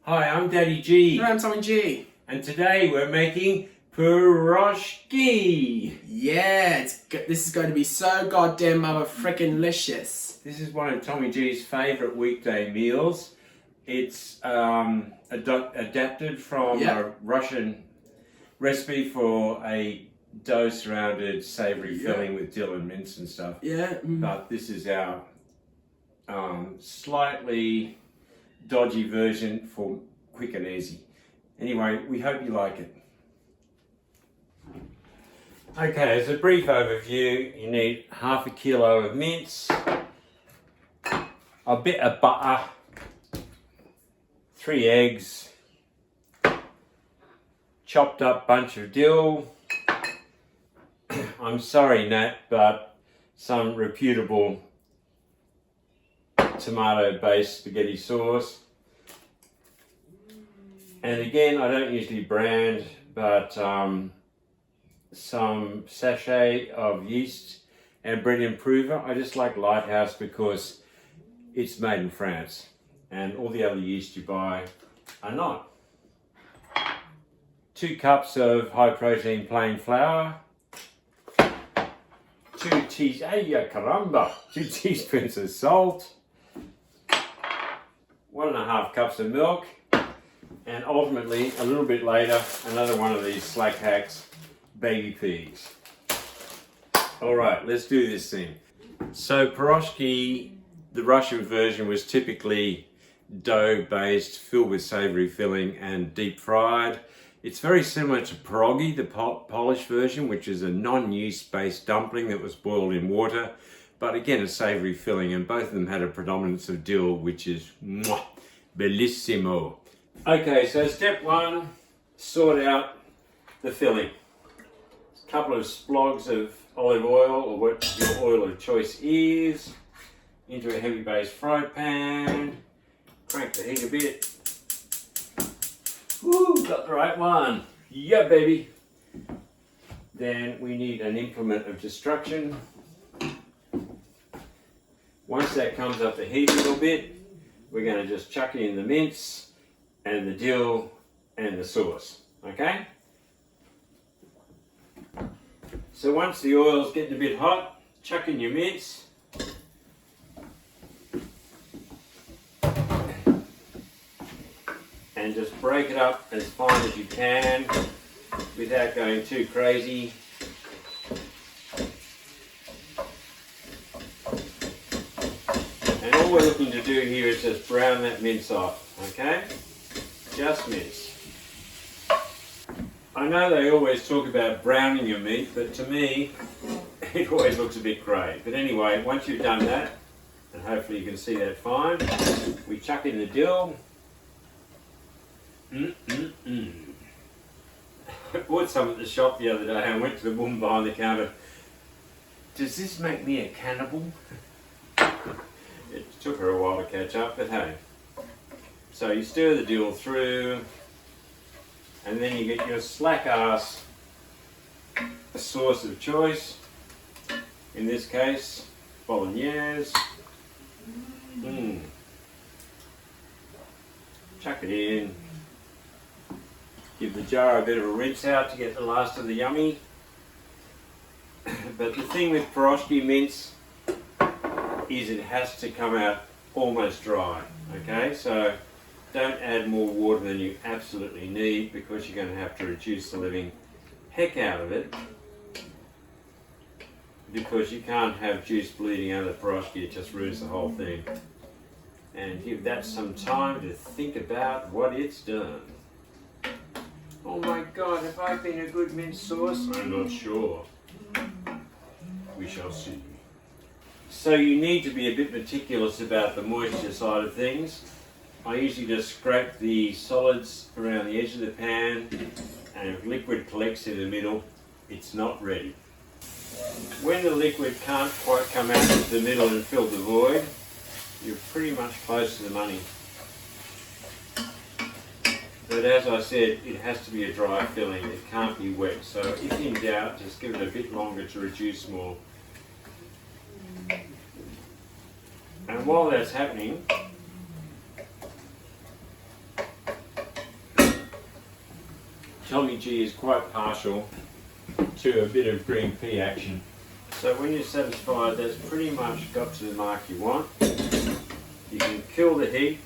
Hi, I'm Daddy G. And I'm Tommy G. And today we're making Piroshki. Yeah, this is going to be so goddamn mother frickin' licious. This is one of Tommy G's favourite weekday meals. It's adapted from a Russian recipe for a dough surrounded savoury filling with dill and mince and stuff. Yeah. But this is our slightly dodgy version for quick and easy. Anyway, we hope you like it. Okay, as a brief overview, you need half a kilo of mince, a bit of butter, 3 eggs, chopped up bunch of dill. I'm sorry, Nat, but some reputable tomato-based spaghetti sauce. And again, I don't usually brand, but some sachet of yeast and bread improver. I just like Lighthouse because it's made in France and all the other yeast you buy are not. 2 cups of high protein plain flour, 2 teaspoons of salt, 1.5 cups of milk, and ultimately, a little bit later, another one of these slack hacks, baby peas. All right, let's do this thing. So Piroshki, the Russian version, was typically dough-based, filled with savoury filling and deep fried. It's very similar to pierogi, the Polish version, which is a non-yeast based dumpling that was boiled in water, but again a savoury filling, and both of them had a predominance of dill, which is bellissimo. Okay, so step 1, sort out the filling. A couple of splogs of olive oil, or what your oil of choice is, into a heavy base fry pan. Crank the heat a bit. Woo, got the right one. Yeah, baby. Then we need an implement of destruction. Once that comes up to heat a little bit, we're going to just chuck in the mince and the dill and the sauce, okay? So once the oil's getting a bit hot, chuck in your mince. And just break it up as fine as you can without going too crazy. And all we're looking to do here is just brown that mince off, okay? Just mince. I know they always talk about browning your meat, but to me, it always looks a bit grey. But anyway, once you've done that, and hopefully you can see that fine, we chuck in the dill. I bought some at the shop the other day and went to the woman behind the counter. Does this make me a cannibal? It took her a while to catch up, but hey. So you stir the dill through, and then you get your slack ass sauce of choice. In this case, bolognese. Chuck it in. Give the jar a bit of a rinse out to get the last of the yummy. But the thing with Piroshki mince is it has to come out almost dry, okay? So don't add more water than you absolutely need, because you're going to have to reduce the living heck out of it, because you can't have juice bleeding out of the Piroshki, it just ruins the whole thing. And give that some time to think about what it's done. Oh my God, have I been a good mince sauce? I'm not sure. We shall see. So you need to be a bit meticulous about the moisture side of things. I usually just scrape the solids around the edge of the pan, and if liquid collects in the middle, it's not ready. When the liquid can't quite come out of the middle and fill the void, you're pretty much close to the money. But as I said, it has to be a dry filling, it can't be wet. So if in doubt, just give it a bit longer to reduce more. And while that's happening, Tommy G is quite partial to a bit of green pea action. So when you're satisfied that's pretty much got to the mark you want, you can kill the heat,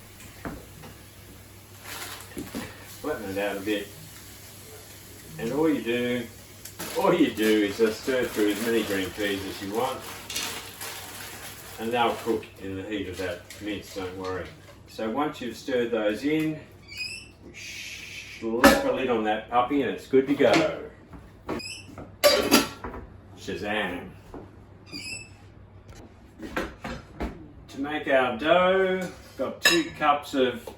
flatten it out a bit, and all you do is just stir through as many green peas as you want, and they'll cook in the heat of that mince, don't worry. So once you've stirred those in, slap a lid on that puppy and it's good to go. Shazam! To make our dough, got 2 cups of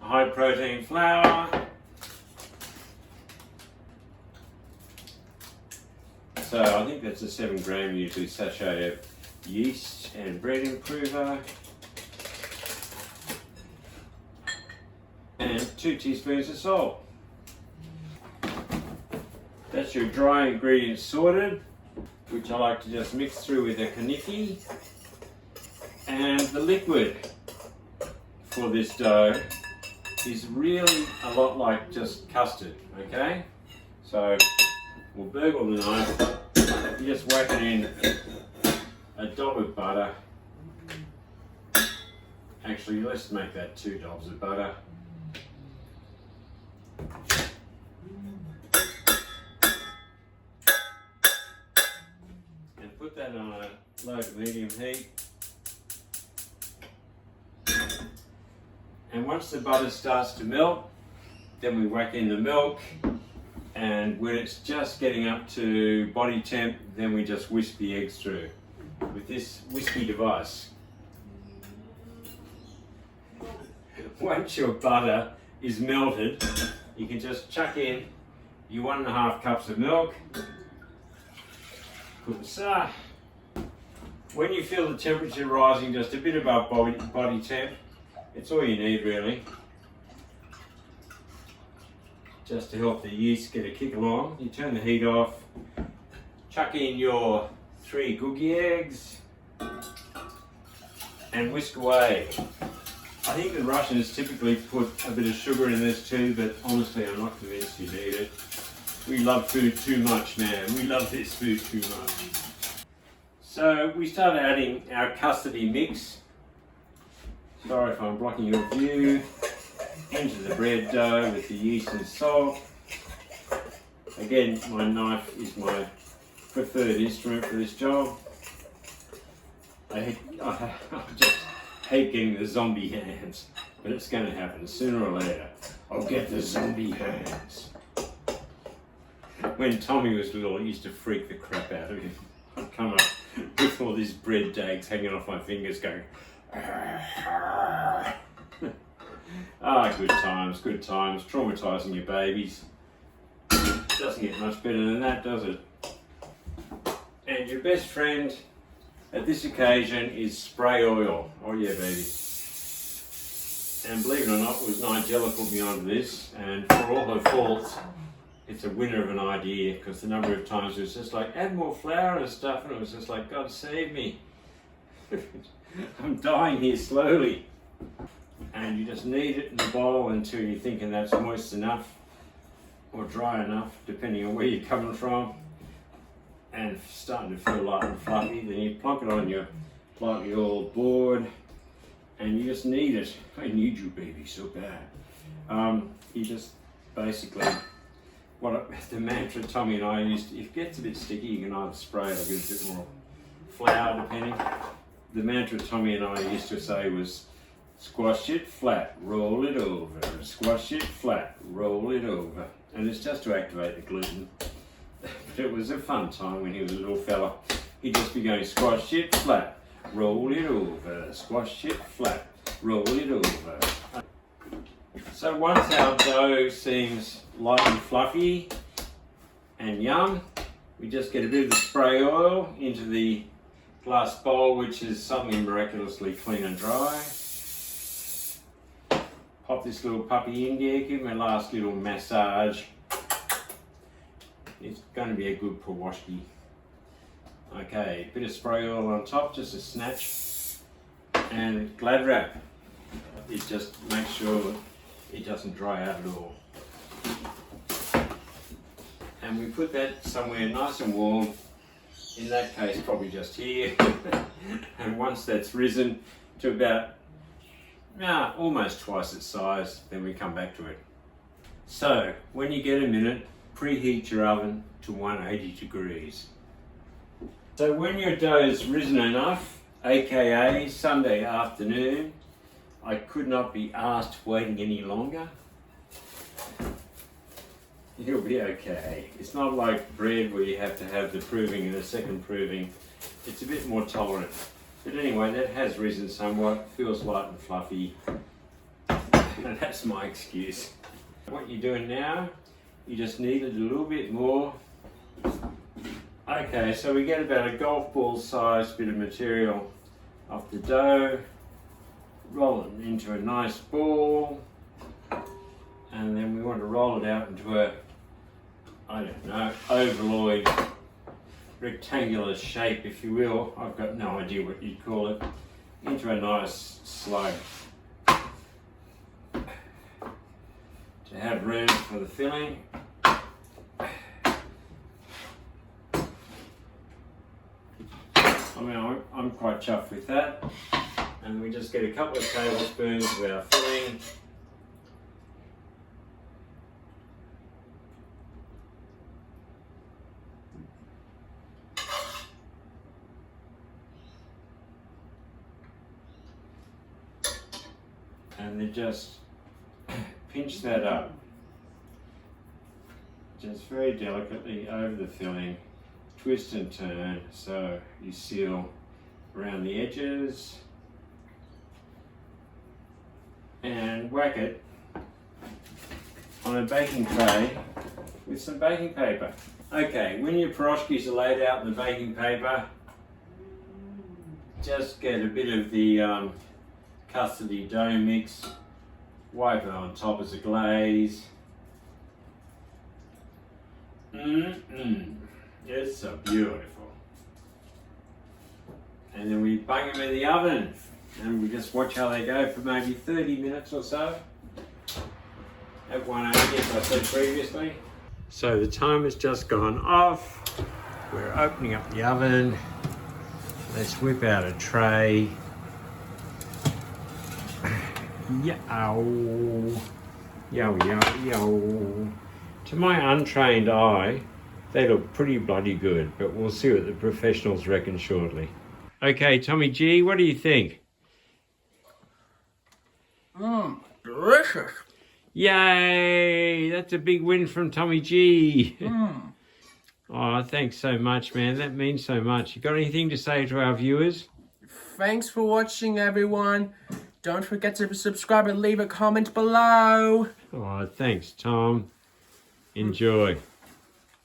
high protein flour. So I think that's a 7 gram usually sachet of yeast and bread improver. And 2 teaspoons of salt. That's your dry ingredients sorted, which I like to just mix through with a kniffy. And the liquid for this dough is really a lot like just custard, okay? So we'll burgle the knife, you just whack it in a dab of butter. Actually, let's make that 2 dabs of butter. And put that on a low to medium heat. And once the butter starts to melt, then we whack in the milk, and when it's just getting up to body temp, then we just whisk the eggs through with this whisky device. Once your butter is melted, you can just chuck in your 1.5 cups of milk. When you feel the temperature rising just a bit above body temp, it's all you need really, just to help the yeast get a kick along. You turn the heat off, chuck in your 3 googie eggs, and whisk away. I think the Russians typically put a bit of sugar in this too, but honestly I'm not convinced you need it. We love food too much, man. We love this food too much. So we started adding our custardy mix. Sorry if I'm blocking your view. Into the bread dough with the yeast and salt. Again, my knife is my preferred instrument for this job. I just hate getting the zombie hands, but it's going to happen sooner or later. I'll get the zombie hands. When Tommy was little, it used to freak the crap out of him. I'd come up with all these bread dags hanging off my fingers going, good times, traumatising your babies. Doesn't get much better than that, does it? And your best friend at this occasion is spray oil. Oh yeah, baby. And believe it or not, it was Nigella put me onto this, and for all her faults, it's a winner of an idea, because the number of times it was just like, add more flour and stuff, and it was just like, God save me. I'm dying here slowly. And you just knead it in the bowl until you're thinking that's moist enough or dry enough, depending on where you're coming from, and starting to feel light and fluffy. Then you plonk it on your lightly oiled board and you just knead it. I need you, baby, so bad. You just basically, the mantra Tommy and I used, if it gets a bit sticky, you can either spray it or give it a bit more flour, depending. The mantra Tommy and I used to say was, squash it flat, roll it over. Squash it flat, roll it over. And it's just to activate the gluten. But it was a fun time when he was a little fella. He'd just be going, squash it flat, roll it over. Squash it flat, roll it over. So once our dough seems light and fluffy and yum, we just get a bit of the spray oil into the glass bowl, which is suddenly miraculously clean and dry. Pop this little puppy in there, give him a last little massage. It's going to be a good Piroshki. Okay, bit of spray oil on top, just a snatch, and glad wrap. It just makes sure it doesn't dry out at all. And we put that somewhere nice and warm. In that case, probably just here. And once that's risen to about almost twice its size, then we come back to it. So, when you get a minute, preheat your oven to 180 degrees. So when your dough is risen enough, aka Sunday afternoon, I could not be asked waiting any longer. You'll be okay. It's not like bread where you have to have the proving and a second proving. It's a bit more tolerant. But anyway, that has risen somewhat, feels light and fluffy. And that's my excuse. What you're doing now, you just need it a little bit more. Okay, so we get about a golf ball sized bit of material off the dough, roll it into a nice ball, and then we want to roll it out into a, I don't know, ovaloid, rectangular shape, if you will. I've got no idea what you'd call it. Into a nice slug. To have room for the filling. I mean, I'm quite chuffed with that. And we just get a couple of tablespoons of our filling. And then just pinch that up. Just very delicately over the filling. Twist and turn so you seal around the edges and whack it on a baking tray with some baking paper. Okay, when your piroshkis are laid out in the baking paper, just get a bit of the custardy dough mix, wipe it on top as a glaze. It's so beautiful. And then we bung them in the oven and we just watch how they go for maybe 30 minutes or so at 180 as I said previously. So the timer's just gone off. We're opening up the oven. Let's whip out a tray. Yow. Yow, yow, yow. To my untrained eye, they look pretty bloody good, but we'll see what the professionals reckon shortly. Okay, Tommy G, what do you think? Delicious. Yay! That's a big win from Tommy G. Oh, thanks so much, man. That means so much. You got anything to say to our viewers? Thanks for watching, everyone. Don't forget to subscribe and leave a comment below. Oh, thanks, Tom. Enjoy.